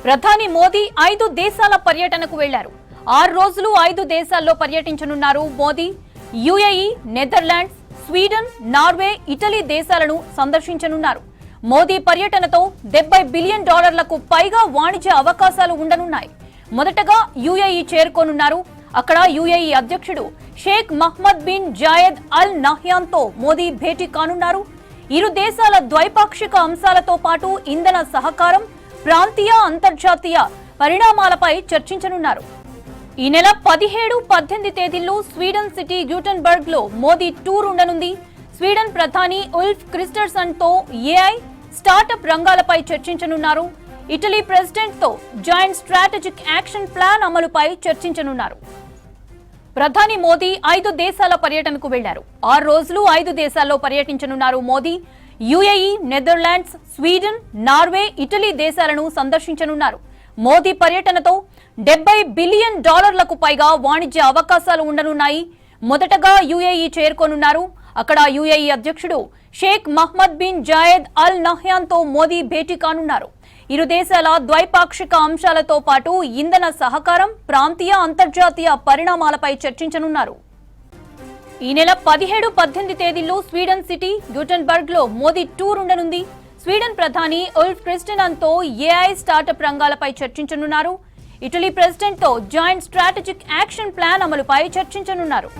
ప్రధాని మోదీ 5 దేశాల పర్యటనకు వెళ్లారు. 6 రోజులు 5 దేశాల్లో పర్యటించనున్నారు Modi. UAE, Netherlands, Sweden, Norway, Italy దేశాలను సందర్శించనున్నారు. మోదీ పర్యటనతో $70 బిలియన్ పైగా వాణిజ్య అవకాశాలు ఉండనున్నాయి. మొదటగా యుఏఈ చేరుకోనున్నారు. అక్కడ యుఏఈ అధ్యక్షుడు షేక్ మహ్మద్ బిన్ జాయద్ అల్ నహ్యాన్తో మోదీ భేటీ కానున్నారు. ఇరు దేశాల ద్వైపాక్షిక అంశాలతో పాటు ఇంధన సహకారం, ప్రాంతీయ, అంతర్జాతీయ పరిణామాలపై చర్చించనున్నారు. ఈ నెల 17, 18 తేదీల్లో స్వీడన్ సిటీ గ్యూటెన్బర్గ్ లో మోదీ టూర్ ఉండనుంది. స్వీడన్ ప్రధాని ఉల్ఫ్ క్రిస్టర్సన్ తో ఏఐ, స్టార్టప్ రంగాలపై చర్చించనున్నారు. ఇటలీ ప్రెసిడెంట్ తో జాయింట్ స్ట్రాటజిక్ యాక్షన్ ప్లాన్ అమలుపై చర్చించనున్నారు. ప్రధాని మోదీ 5 దేశాల పర్యటనకు వెళ్లారు. 6 రోజులు 5 దేశాల్లో పర్యటించనున్నారు Modi. UAE, Netherlands, Sweden, Norway, Italy దేశాలను సందర్శించనున్నారు. మోదీ పర్యటనతో $70 బిలియన్ పైగా వాణిజ్య అవకాశాలు ఉండనున్నాయి. మొదటగా యుఏఈ చేరుకోనున్నారు. అక్కడ యుఏఈ అధ్యక్షుడు షేక్ మహ్మద్ బిన్ జాయద్ అల్ నహ్యాన్తో మోదీ భేటీ కానున్నారు. ఇరు దేశాల ద్వైపాక్షిక అంశాలతో పాటు ఇంధన సహకారం, ప్రాంతీయ, అంతర్జాతీయ పరిణామాలపై చర్చించనున్నారు. ఈ నెల 17, 18 తేదీల్లో స్వీడన్ సిటీ గ్యూటెన్బర్గ్ లో మోదీ టూర్ ఉండనుంది. స్వీడన్ ప్రధాని ఉల్ఫ్ క్రిస్టర్సన్ తో ఏఐ, స్టార్టప్ రంగాలపై చర్చించనున్నారు. ఇటలీ ప్రెసిడెంట్ తో జాయింట్ స్ట్రాటజిక్ యాక్షన్ ప్లాన్ అమలుపై చర్చించనున్నారు.